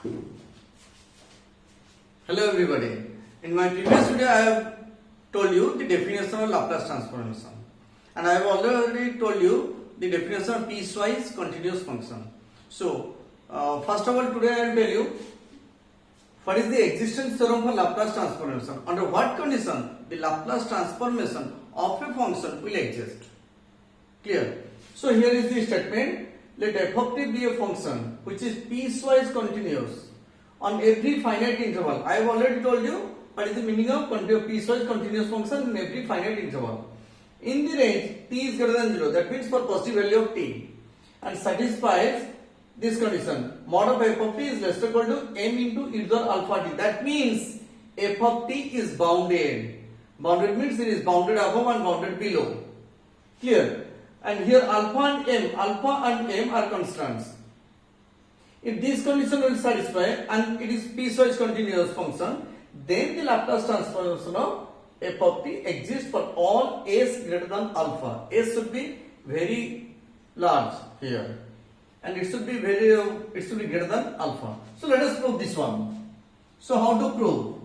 Hello everybody. In my previous video I have told you the definition of Laplace transformation and I have already told you the definition of piecewise continuous function. So first of all today I will tell you what is the existence theorem for Laplace transformation. Under what condition the Laplace transformation of a function will exist. Clear? So here is the statement. Let f of t be a function which is piecewise continuous on every finite interval. I have already told you what is the meaning of piecewise continuous function in every finite interval. In the range t is greater than 0, that means for positive value of t, and satisfies this condition. Mod of f of t is less or equal to m into e to the alpha t. That means f of t is bounded. Bounded means it is bounded above and bounded below. Clear? And here alpha and m are constants. If this condition will satisfy and it is piecewise continuous function, then the Laplace transformation of f of t exists for all s greater than alpha. S should be very large here, and it should be greater than alpha. So let us prove this one. So how to prove?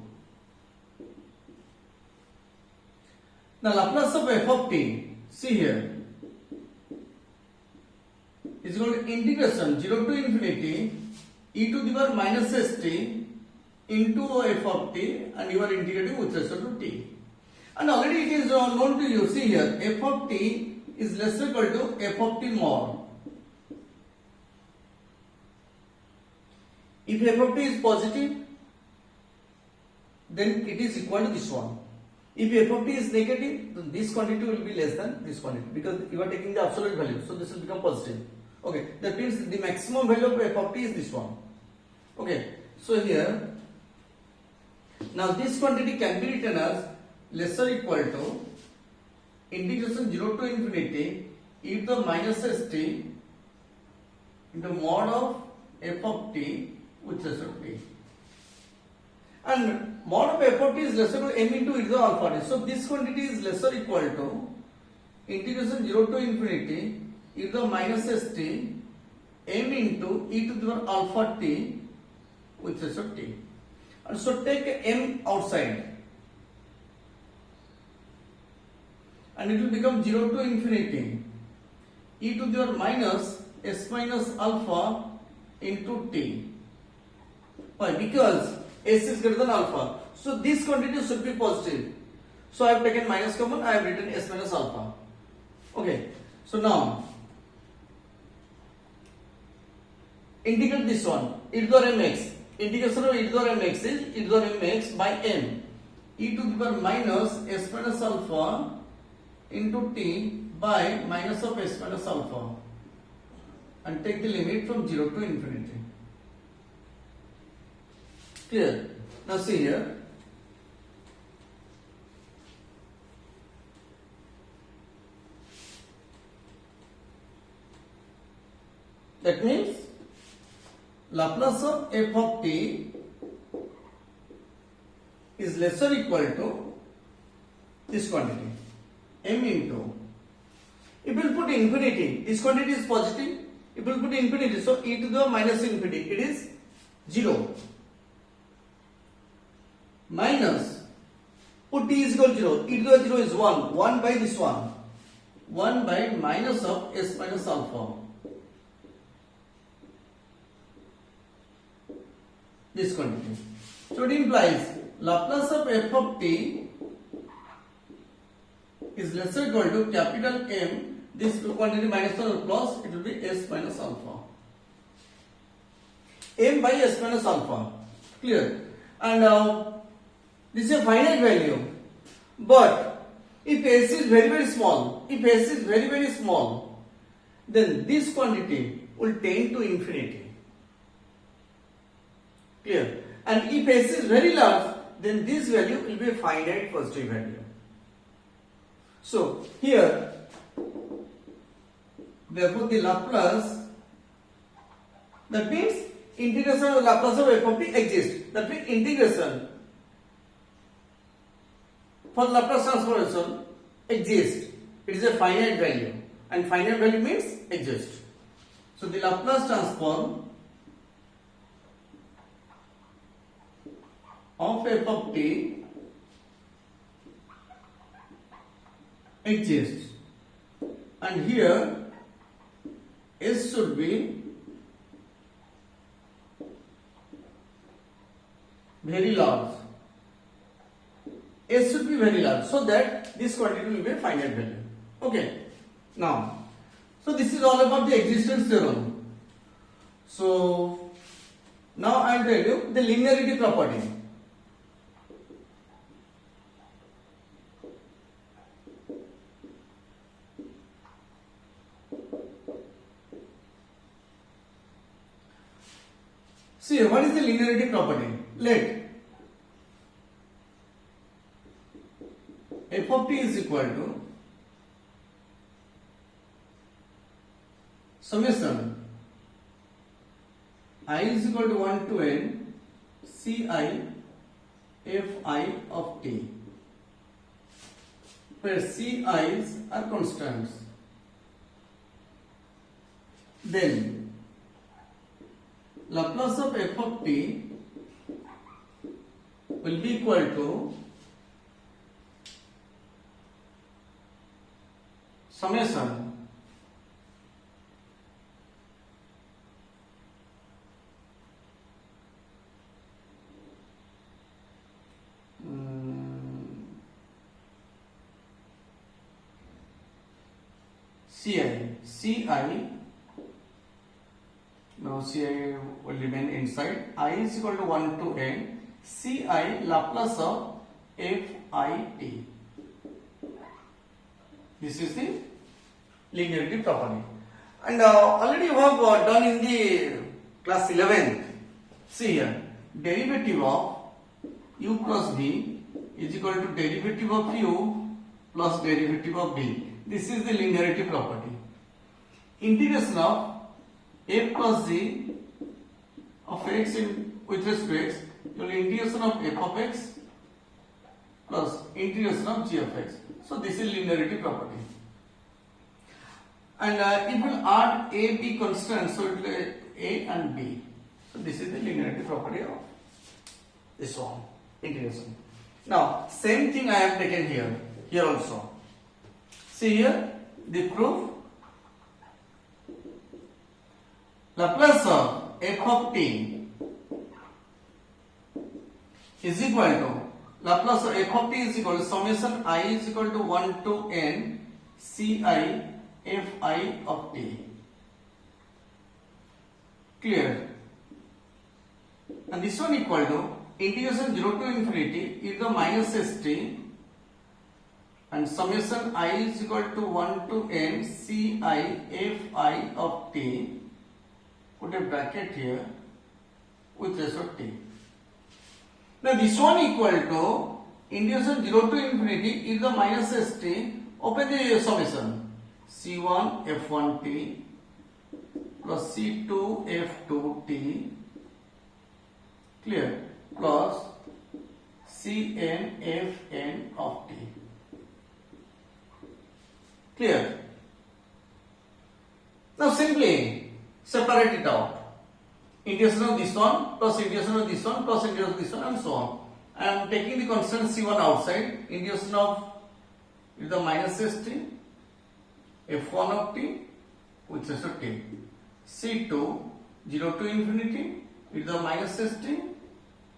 Now Laplace of f of t, see here, is equal to integration 0 to infinity e to the power minus st into f of t, and you are integrating with respect to t. And already it is known to you. See here, f of t is less or equal to f of t mod. If f of t is positive, then it is equal to this one. If f of t is negative, then this quantity will be less than this quantity because you are taking the absolute value. So this will become positive. Okay, that means the maximum value of f of t is this one. Okay, so here, now this quantity can be written as less or equal to integration 0 to infinity e to the minus st into mod of f of t with respect to t. And mod of f of t is less or equal to m into e to the alpha t. So this quantity is less or equal to integration 0 to infinity e to the minus st m into e to the power alpha t with respect to t. And so take m outside and it will become 0 to infinity e to the power minus s minus alpha into t. Why? Because s is greater than alpha. So this quantity should be positive. So I have taken minus common, I have written s minus alpha. Okay. So now integrate this one, e to the power mx. Integration of e to the power mx is e to the power mx by m e to the power minus s minus alpha into t by minus of s minus alpha, and take the limit from 0 to infinity. Clear? Now see here. That means Laplace of f of t is less or equal to this quantity m into, if we put infinity, this quantity is positive, if we put infinity, so e to the minus infinity, it is 0, minus, put t is equal to 0, e to the 0 is 1 by this one, 1 by minus of s minus alpha. This quantity. So it implies Laplace of f of t is less or equal to capital M, this quantity minus 1 plus, it will be s minus alpha. M by s minus alpha. Clear? And now this is a finite value. But if s is very very small, then this quantity will tend to infinity. Clear? And if s is very large, then this value will be a finite positive value. So here, therefore the Laplace, that means integration of Laplace of f of t exists. That means integration for Laplace transformation exists. It is a finite value, and finite value means exists. So the Laplace transform of f of t exists, and here s should be very large. S should be very large so that this quantity will be a finite value. Okay. Now, so this is all about the existence theorem. So now I will tell you the linearity property. See, what is the linearity property? Let f of t is equal to summation I is equal to 1 to n ci fi of t, where ci's are constants. Then Laplace of f of t will be equal to summation ci now ci will remain inside. I is equal to 1 to n ci Laplace of fit. This is the linearity property, and already you have done in the class 11th. See here, derivative of u plus v is equal to derivative of u plus derivative of v. This is the linearity property. Integration of f plus g of x with respect to x, your integration of f of x plus integration of g of x. So this is linearity property. And it will add a, b constants, so it will a and b. So this is the linearity property of this one, integration. Now same thing I have taken here also. See here the proof. Laplace of f of t is equal to Laplace of f of t is equal to summation I is equal to 1 to n ci fi of t. Clear? And this one equal to integration 0 to infinity e to the minus st, and summation I is equal to 1 to n ci fi of t, put a bracket here, with respect to t. Now this one equal to integration 0 to infinity e to the minus st, open the summation, c1 f1t plus c2 f2t, clear, plus cn fn of t. Clear? Now simply separate it out. Integration of this one plus integration of this one plus integration of this one, and so on. I am taking the constant c1 outside. Integration of is the minus st f1 of t with respect to t. c2 0 to infinity is the minus st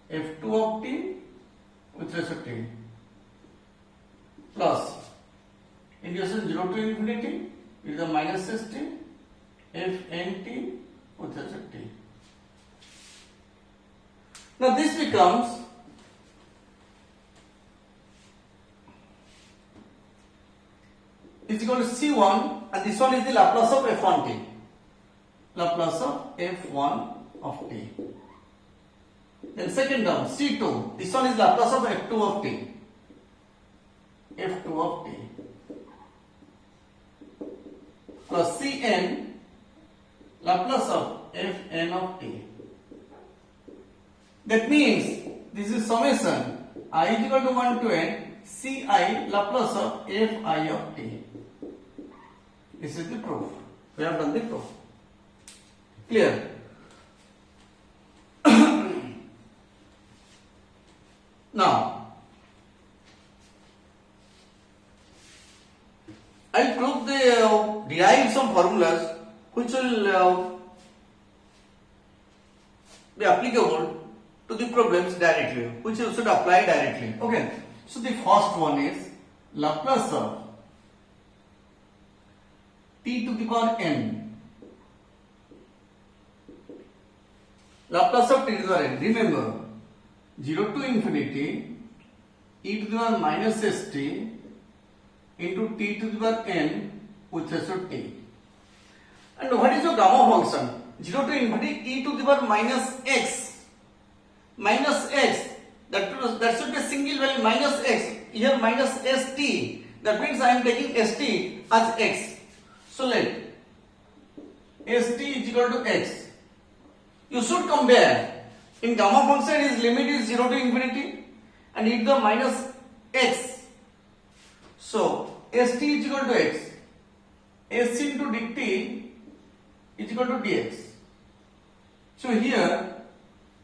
f2 of t with respect to t, plus integration 0 to infinity is the minus st fnt with respect to t. Now this becomes is equal to c1, and this one is the Laplace of f1t. Laplace of f1 of t. Then second term c2, this one is Laplace of f2 of t. f2 of t plus cn Laplace of fn of t. That means this is summation I is equal to 1 to n ci Laplace of fi of t. This is the proof. We have done the proof. Clear? Now, I'll prove the derive some formulas which will be applicable to the problems directly, which you should apply directly. Okay. So the first one is Laplace of t to the power n. Laplace of t to the power n. Remember, 0 to infinity e to the power minus st into t to the power n with respect to t. And what is your gamma function? 0 to infinity e to the power minus x. Minus x. That should be a single value minus x. Here minus st. That means I am taking st as x. So let st is equal to x. You should compare. In gamma function, its limit is 0 to infinity and e to the minus x. So st is equal to x. S into dt is equal to dx. So here,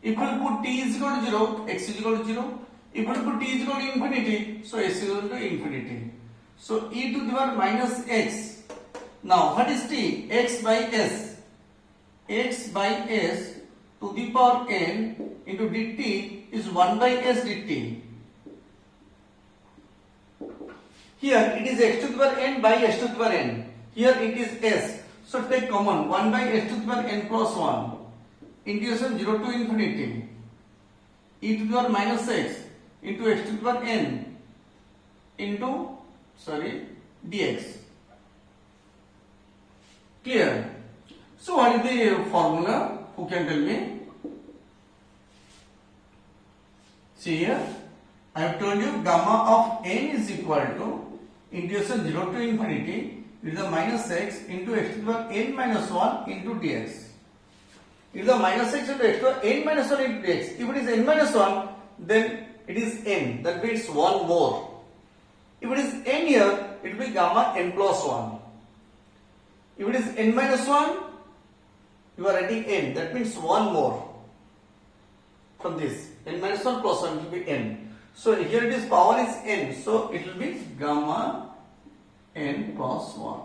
if we put t is equal to 0, x is equal to 0. If we put t is equal to infinity, so s is equal to infinity. So e to the power minus x. Now what is t? X by s. X by s to the power n into dt is 1 by s dt. Here it is x to the power n by s to the power n. Here it is s. So take common 1 by s to the power n plus 1. Integration 0 to infinity e to the power minus x into x to the power n into dx. Clear? So what is the formula? Who can tell me? See here, I have told you gamma of n is equal to integration 0 to infinity e to the minus x into x to the power n minus 1 into dx. E to the minus x into x to the n minus 1 into dx. If it is n minus 1, then it is n. That means 1 more. If it is n here, it will be gamma n plus 1. If it is n minus 1, you are writing n. That means 1 more from this. N minus 1 plus 1 will be n. So here it is power is n. So it will be gamma n plus 1.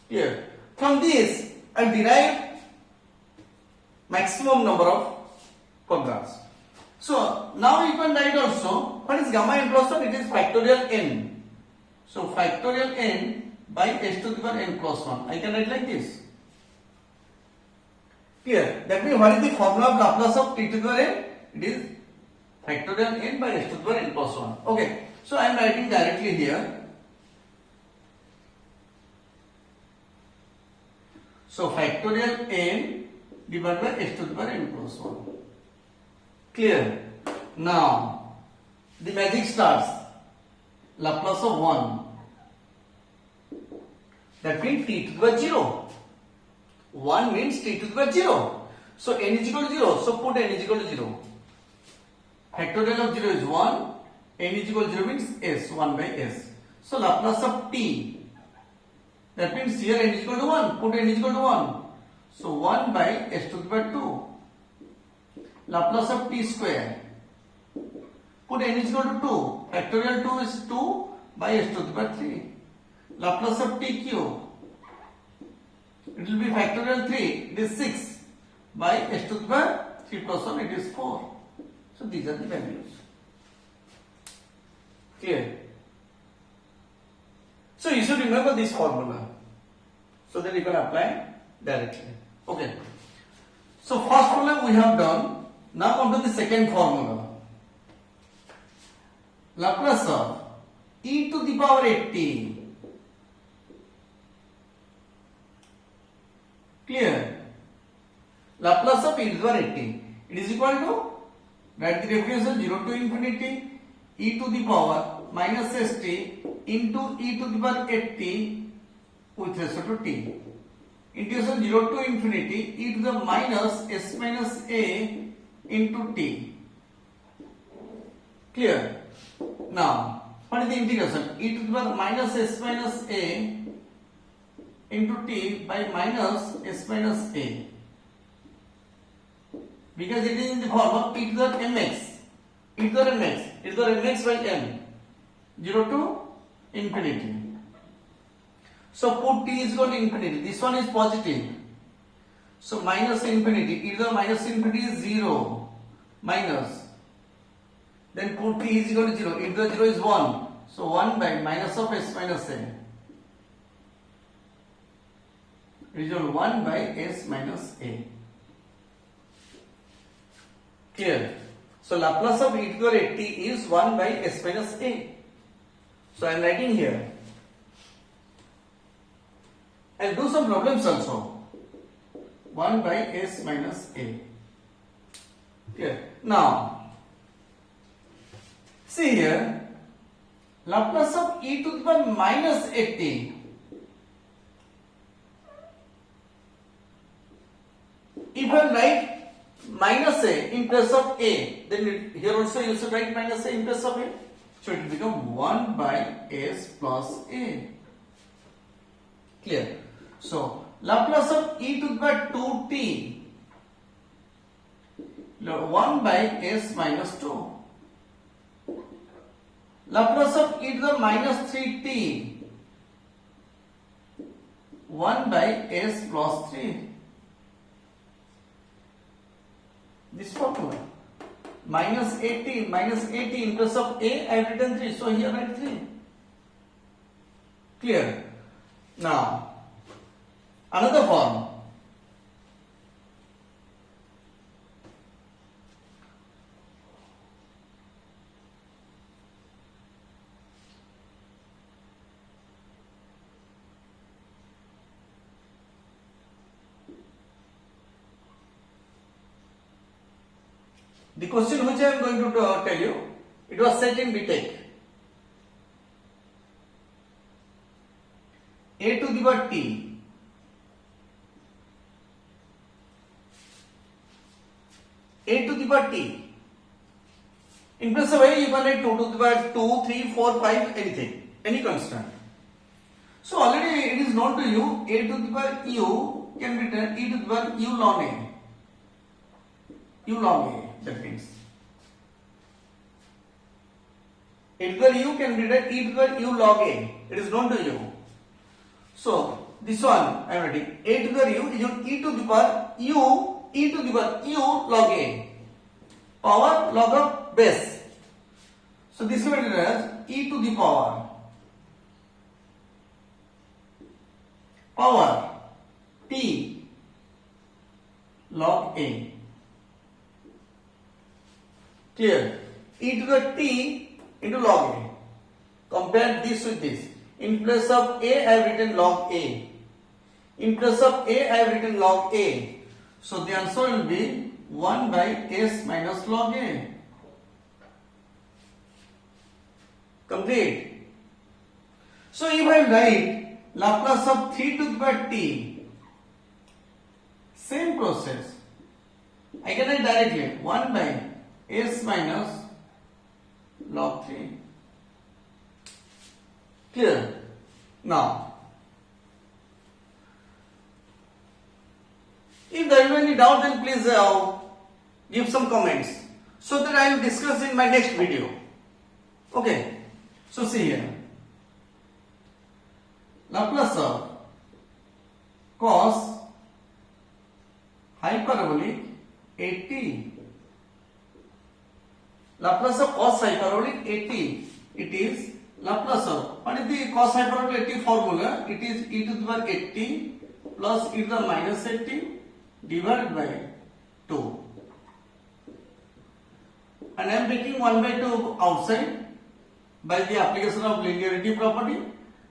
Here. From this, I derive maximum number of formulas. So now you can write also what is gamma n plus 1? It is factorial n. So factorial n by s to the power n plus 1. I can write like this. Clear? That means what is the formula of Laplace of t to the power n? It is factorial n by s to the power n plus 1. Okay. So I am writing directly here. So factorial n divided by s to the power n plus 1. Clear? Now the magic starts. Laplace of 1. That means t to the power 0. 1 means t to the power 0. So n is equal to 0. So put n is equal to 0. Factorial of 0 is 1. N is equal to 0 means s. 1 by s. So Laplace of t. That means here n is equal to 1. Put n is equal to 1. So 1 by s to the power 2. Laplace of t square. Put n is equal to 2. Factorial 2 is 2 by s to the power 3. Laplace of t cube. It will be factorial 3. It is 6 by s to the power 3 plus 1. It is 4. So these are the values. Clear? So you should remember this formula so that you can apply directly. Okay. So first formula we have done. Now come to the second formula. Laplace of e to the power 80. Clear? Laplace of e to the power 80. It is equal to, write the definition, 0 to infinity e to the power minus st into e to the power 80 with respect to t. Integration 0 to infinity e to the minus s minus a into t. Clear? Now, what is the integration? E to the power minus s minus a into t by minus s minus a. because it is in the form of e to the mx, e to the mx, e to the mx by m, 0 to infinity. So put t is equal to infinity. This one is positive. So minus infinity, e to the minus infinity is 0, minus. Then put t is equal to 0, e to the 0 is 1. So 1 by minus of s minus a. Result 1 by s minus a. Clear? So Laplace of e to the 80 is 1 by s minus a. So I am writing here. I'll do some problems also. 1 by s minus a. Clear? Now, see here, Laplace of e to the power minus 80. If I write minus a in place of a, then here also you should write minus a in place of a. So it will become 1 by s plus a. Clear? So Laplace of e to the power 2t, 1 by s minus 2. Laplace of e to the minus 3t, 1 by s plus 3. This formula. Minus 80 in place of a, I have written 3. So here I write 3. Clear? Now, another form. The question which I am going to tell you, it was set in BTech. A to the power t, a to the power t. In place of a, you can write 2 to the power 2, 3, 4, 5, anything, any constant. So already it is known to you, a to the power u can be written e to the power u log a. U log a. That means a to the power u can be written e to the power u log a. It is known to you. So this one I am writing a to the power u is e to the power u, e to the power u log a. Power log of base. So this is written as e to the power t log a. Clear? E to the t into log a. Compare this with this. In place of a, I have written log a. In place of a, I have written log a. So the answer will be 1 by s minus log a. Complete. So if I write Laplace of 3 to the power t, same process. I can write directly 1 by s minus log 3. Clear? Now, if there is any doubt, then please give some comments so that I will discuss in my next video. Okay. So see here. Laplace of cos hyperbolic 80. Laplace of cos hyperbolic 80. It is Laplace of, what is the cos hyperbolic 80 formula? It is e to the power 80 plus e to the minus 80 divided by 2. And I am taking 1 by 2 outside by the application of linearity property.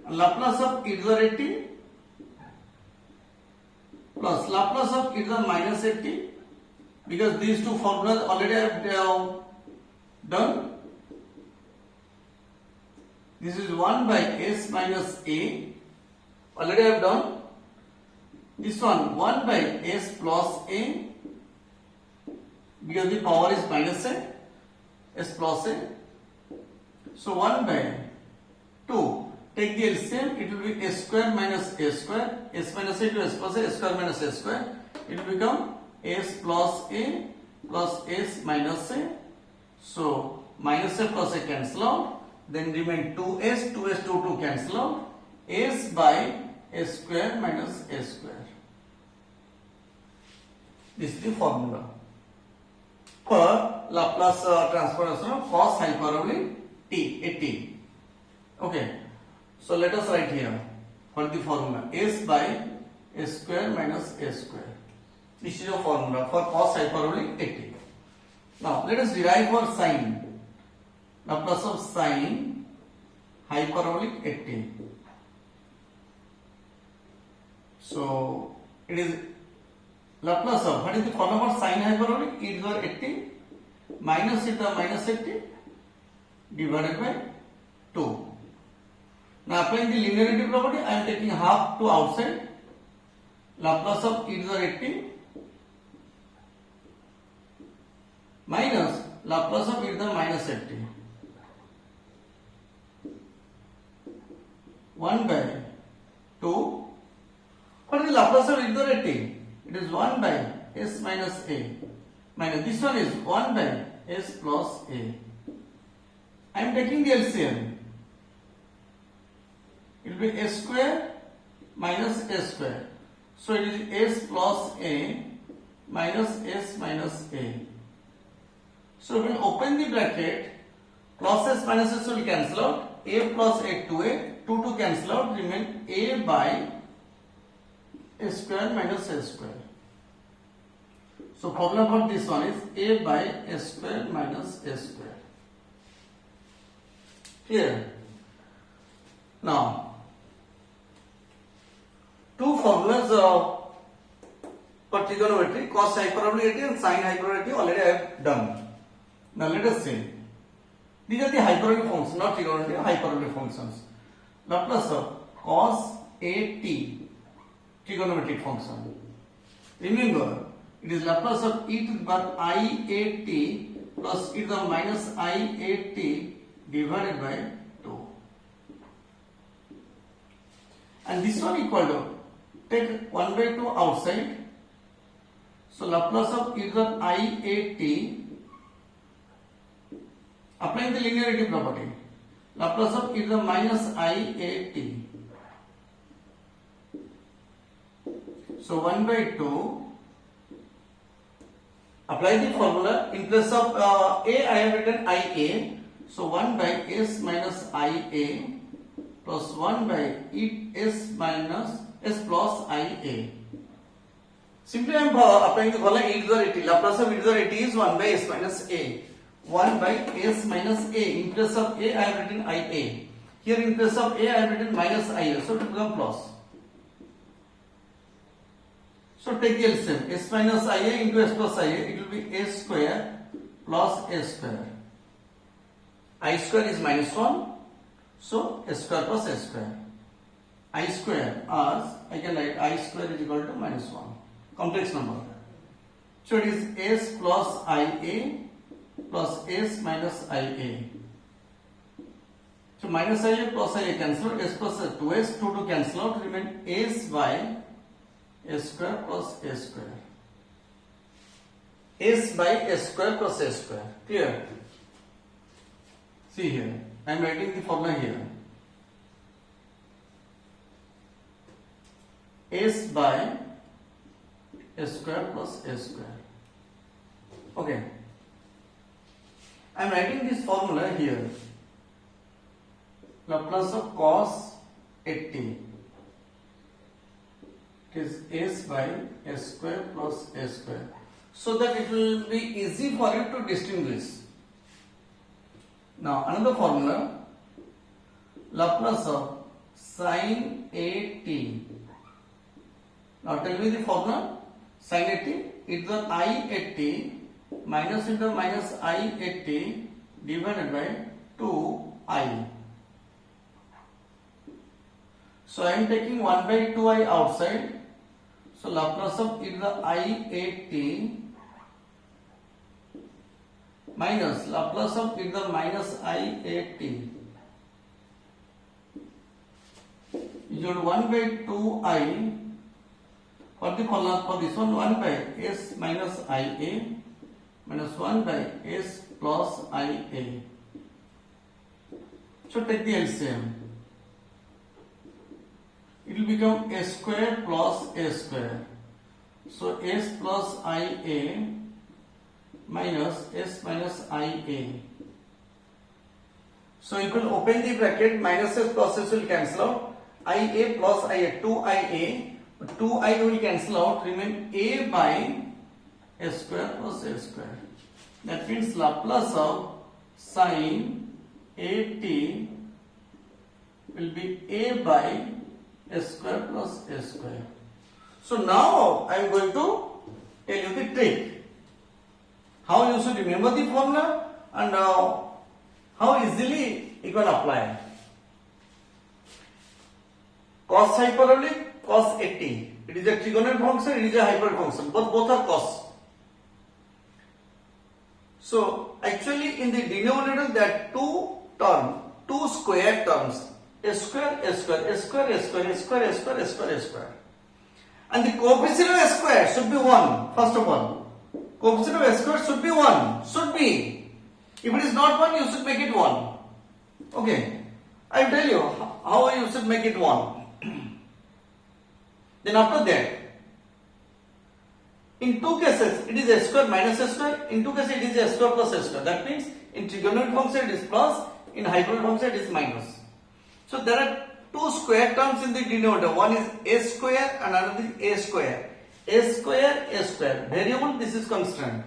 Laplace of e to the 80 plus Laplace of e to the minus 80, because these two formulas already I have done. This is 1 by s minus a, already I have done. This one 1 by s plus a, because the power is minus a, s plus a. So 1 by 2, take the LCM, it will be s square minus a square, s minus a to s plus a, s square minus a square. It will become s plus a plus s minus a. So minus a plus a cancel out. Then remain 2s, 2s, 2 cancel out. S by s square minus s square. This is the formula for Laplace transformation of cos hyperbolic t, a t. Okay. So let us write here for the formula s by s square minus s square. This is your formula for cos hyperbolic a t. Now let us derive for sine. Laplace of sine hyperbolic a t. So it is Laplace of, what is the formula for sine hyperbolic? E to the power 80 minus e to the minus 80 divided by 2. Now applying the linearity property, I am taking half to outside. Laplace of e to the power 80 minus Laplace of e to the minus 80. 1 by 2. What is the Laplace of e to the power 80? It is 1 by s minus a. Minus this one is 1 by s plus a. I am taking the LCM. It will be s square minus s square. So it is s plus a minus s minus a. So when open the bracket, plus s minus s will cancel out. A plus a 2a, 2 to cancel out, remain a by s square minus s square. So formula for this one is a by s square minus s square. Clear? Now, two formulas for trigonometry, cos hyperbolic and sin hyperbolic already I have done. Now let us see. These are the hyperbolic functions, not trigonometry, hyperbolic functions. Laplace of cos a t, trigonometric function. Remember, it is Laplace of e to the power I a t plus e to the minus I a t divided by 2. And this one equal to, take 1 by 2 outside. So Laplace of e to the I a t, applying the linearity property. Laplace of e to the minus I a t. So 1 by 2. Apply the formula. In place of a, I have written Ia. So 1 by s minus Ia plus 1 by s minus s plus Ia. Simply I am applying the formula e to the t. Laplace of e to the t is 1 by s minus a. 1 by s minus a. In place of a, I have written Ia. Here in place of a, I have written minus Ia. So it will become plus. So take the LCM, s minus Ia into s plus Ia, it will be s square plus s square. I square is minus 1, so s square plus s square. I square as, I can write I square is equal to minus 1, complex number. So it is s plus Ia plus s minus Ia. So minus Ia plus Ia cancel, s plus 2s, 2 to cancel out, remain s by s square plus s square. S by s square plus s square. Clear? See here, I am writing the formula here. S by s square plus s square. Okay. I am writing this formula here. Laplace of cos 80. It is s by s square plus s square, so that it will be easy for you to distinguish. Now another formula, Laplace of sin a t. Now tell me the formula. Sin a t, it is I a t minus into minus I a t divided by 2i. So I am taking 1 by 2i outside. So Laplace of e to the I a t minus Laplace of e to the minus I a t is equal to 1 by 2i. For the formula for this one, 1 by s minus I a minus 1 by s plus ia. So take the LCM. It will become a square plus a square. So s plus ia minus s minus ia. So you can open the bracket, minus s plus s will cancel out. Ia plus ia, 2ia. 2i will cancel out, remain a by s square plus a square. That means Laplace of sin at will be a by s square plus a square. So now I am going to tell you the trick. How you should remember the formula and how easily you can apply. Cos hyperbolic, cos 80. It is a trigonometric function, it is a hyperbolic function. Both are cos. So actually in the denominator there are two square terms. A square, a square, a square, a square, a square, a square, a square, a square. And the coefficient of a square should be 1, first of all. Coefficient of a square should be 1. Should be. If it is not 1, you should make it 1. Okay. I will tell you how you should make it 1. Then after that, in two cases it is a square minus a square, in two cases it is a square plus a square. That means in trigonometric function it is plus, in hyperbolic function it is minus. So there are two square terms in the denominator. One is a square and another is a square. A square, a square. Variable, this is constant.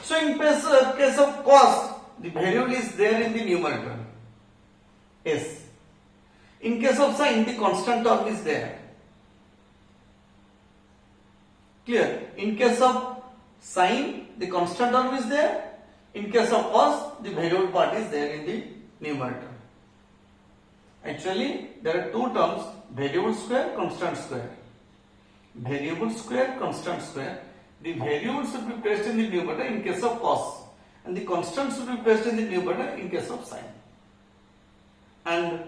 So in case of cos, the variable is there in the numerator, s. In case of sin, the constant term is there. Clear? In case of sin, the constant term is there. In case of cos, the variable part is there in the numerator. Actually, there are two terms, variable square, constant square. Variable square, constant square. The variable should be placed in the numerator in case of cos, and the constant should be placed in the numerator in case of sin. And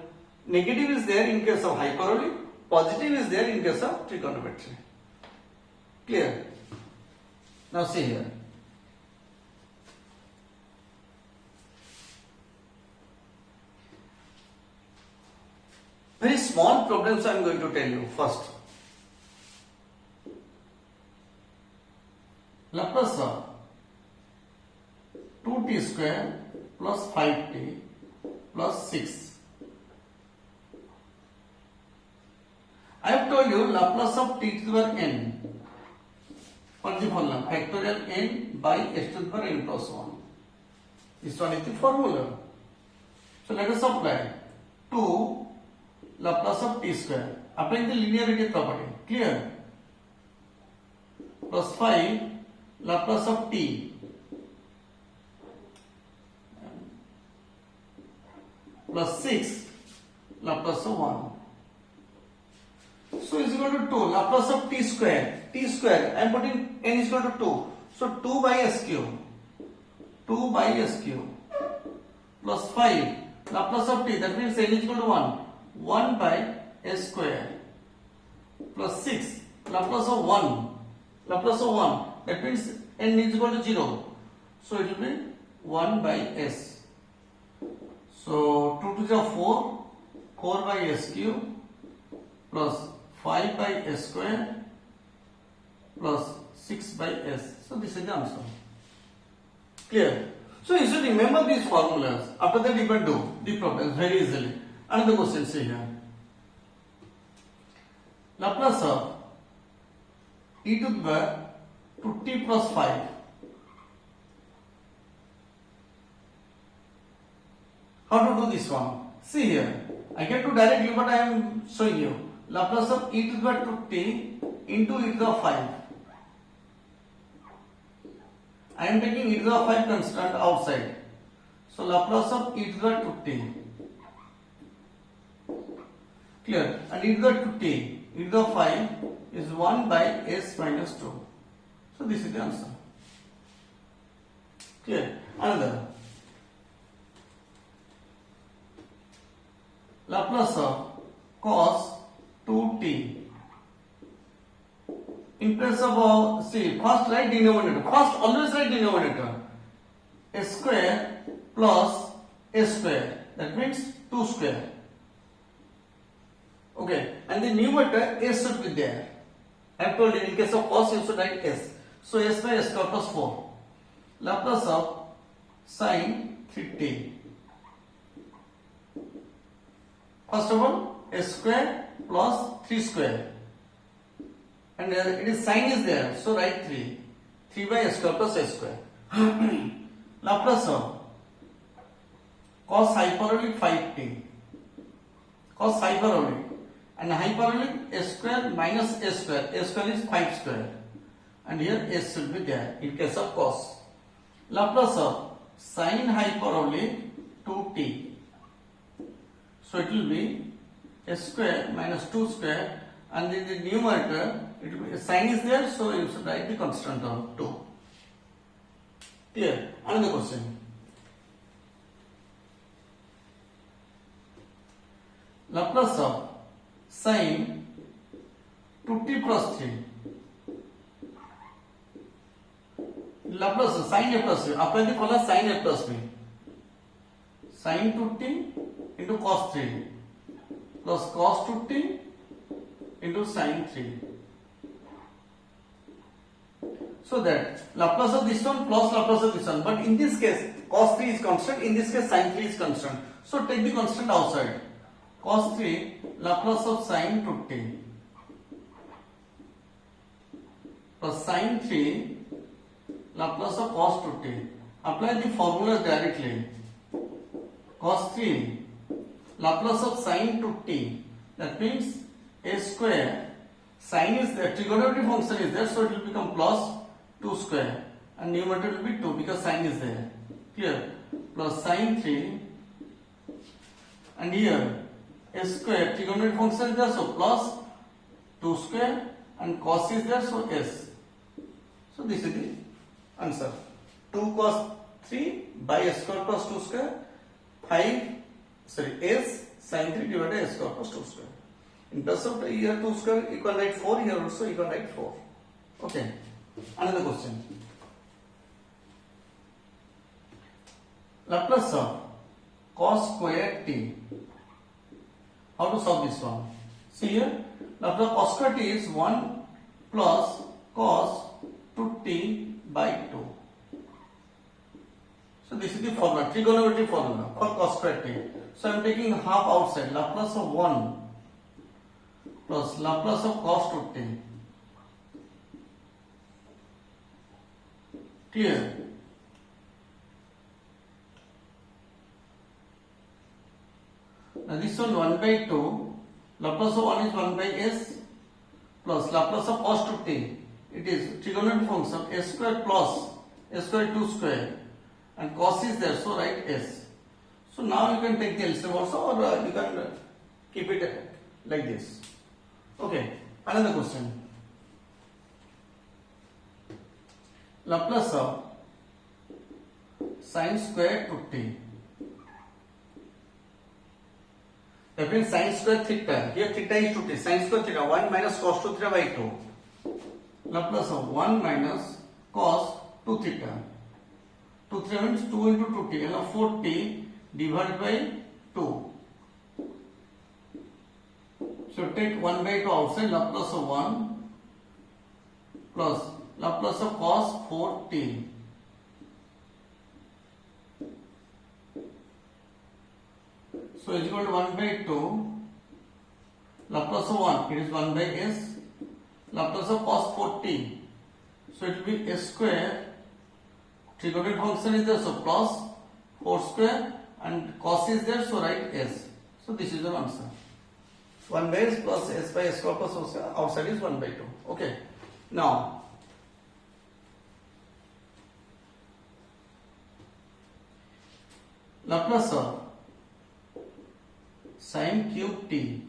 negative is there in case of hyperbolic, positive is there in case of trigonometry. Clear? Now see here. Very small problems I am going to tell you first. Laplace of 2t square plus 5t plus 6. I have told you Laplace of t to the power n. What is the formula? Factorial n by s to the power n plus 1. This one is the formula. So let us apply 2 Laplace of t square. Applying the linearity property. Clear? Plus 5 Laplace of t plus 6 Laplace of 1. So is equal to 2 Laplace of t square. T square, I am putting n is equal to 2. So 2 by s cube. 2 by s cube plus 5 Laplace of t, that means n is equal to 1. 1 by s square plus 6 Laplace of 1. Laplace of 1, that means n is equal to 0. So it will be 1 by s. So 2 to the 4, 4 by s cube plus 5 by s square plus 6 by s. So this is the answer. Clear? So you should remember these formulas. After that you can do the problems very easily. Another question, see here. Laplace of e to the power 2t plus 5. How to do this one? See here. I can do directly, but I am showing you. Laplace of e to the power 2t into e to the power 5. I am taking e to the power 5 constant outside. So Laplace of e to the power 2t. Clear? And e to the 2t, e to the 5 is 1 by s minus 2. So this is the answer. Clear? Another. Laplace of cos 2t In place of see, first write denominator. First always write denominator. A square plus a square. That means 2 square. Okay, and the numerator s should be there. I have told you in case of cos you should write s. So s by s square plus 4. Laplace of sin 3t. First of all, s square plus 3 square. And it is sin is there, so write 3. 3 by s square plus s square. Laplace of cos hyperbolic 5t. Cos hyperbolic. And hyperbolic s square minus s square. S square is 5 square. And here s should be there in case of cos. Laplace of sin hyperbolic 2t. So it will be s square minus 2 square, and in the numerator it will be sin is there, so you should write the constant of 2. Clear? Another question. Laplace of sin 2t plus 3. Laplace of sin a plus b. Apply the formula sin a plus b. Sin 2t into cos 3 plus cos 2t into sin 3. So that Laplace of this one plus Laplace of this one. But in this case, cos 3 is constant. In this case, sin 3 is constant. So take the constant outside. Cos 3 Laplace of sin 2t plus sin 3 Laplace of cos 2t. Apply the formulas directly. Cos 3 Laplace of sin 2t. That means a square. Sin is there. Trigonometry function is there, so it will become plus 2 square. And numerator will be 2 because sin is there. Clear? Plus sin 3. And here a square. Trigonometry function is there, so plus 2 square. And cos is there, so s. So this is the answer. 2 cos 3 by s square plus 2 square. S sin 3 divided by s square plus 2 square. In terms of here 2 square, you can write 4. Here also you can write 4. Okay. Another question. Laplace of cos square t. How to solve this one? See here, Laplace of cos square t is 1 plus cos 2t by 2. So this is the formula, trigonometry formula for cos square t. So I am taking half outside. Laplace of 1 plus Laplace of cos 2t. Clear? Now this one 1 by 2. Laplace of 1 is 1 by s plus Laplace of cos 2t. It is trigonometry function s square plus s square 2 square, and cos is there, so write s. So now you can take the LCM also, or you can keep it like this. Okay, another question. Laplace of sin square 2t. That means sin square theta. Here theta is 2t. Sin square theta 1 minus cos 2 theta by 2. Laplace of 1 minus cos 2 theta. 2 theta means 2 into 2t. And 4t divided by 2. So take 1 by 2 outside. Laplace of 1 plus Laplace of cos 4t. So is equal to 1 by 2. Laplace of 1, it is 1 by s. Laplace of cos 4t. So it will be s square. Trigonometry function is there, so plus 4 square, and cos is there, so write s. So this is the answer. 1 by s plus s by s square plus o square. Outside is 1 by 2. Okay. Now Laplace of sin cube t.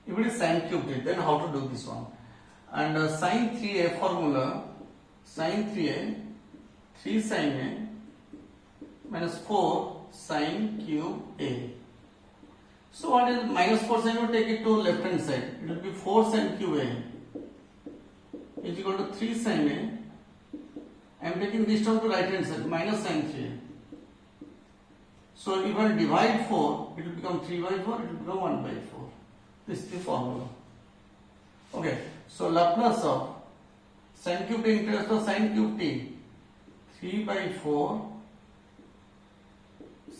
If it is sin cube t, then how to do this one? And sin 3a formula, sin 3a, 3 sin a minus 4 sin cube a. So what is minus 4 sin? You take it to left hand side. It will be 4 sin cube a is equal to 3 sin A. I am taking this term to right hand side, minus sin 3A. So if I divide 4, it will become 3 by 4, it will become 1 by 4. This is the formula. Okay, so Laplace of sin cube t into the sin cube t, 3 by 4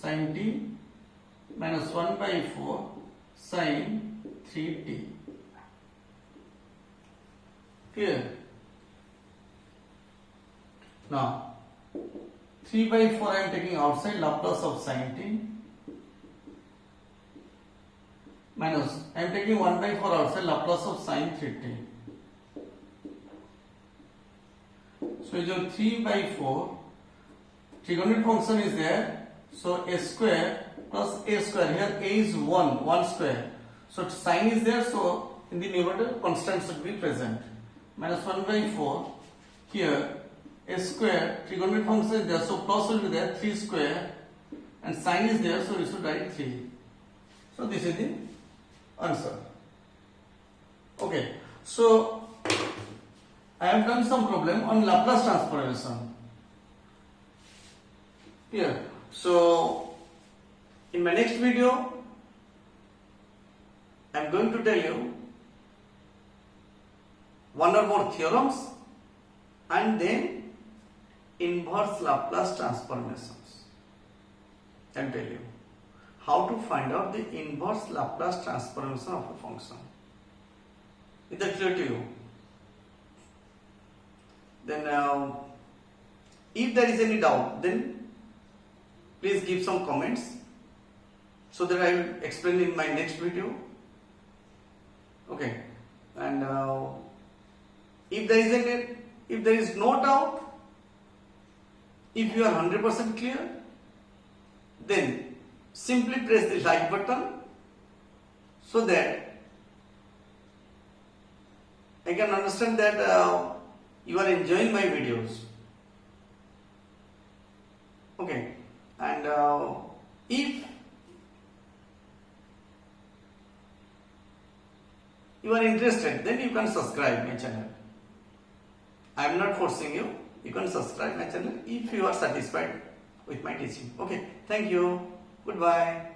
sin t minus 1 by 4 sin 3t. Clear? Now 3 by 4 I am taking outside, Laplace of sin t minus I am taking 1 by 4 outside, Laplace of sin 3t. So your 3 by 4 trigonometric function is there. So a square plus a square, here a is 1 square. So sin is there, so in the numerator constant should be present. Minus 1 by 4, here a square, trigonometric function is there, so plus will be there, 3 square, and sin is there, so we should write 3. So this is the answer. Okay, so I have done some problem on Laplace transformation. Here, so in my next video, I am going to tell you one or more theorems and then inverse Laplace transformations. I will tell you how to find out the inverse Laplace transformation of a function. Is that clear to you? Then if there is any doubt, then please give some comments so that I will explain in my next video. Okay, and if there is no doubt, if you are 100% clear, then simply press the like button so that I can understand that you are enjoying my videos. Okay, and if you are interested, then you can subscribe my channel. I am not forcing you. You can subscribe my channel if you are satisfied with my teaching. Okay, thank you. Goodbye.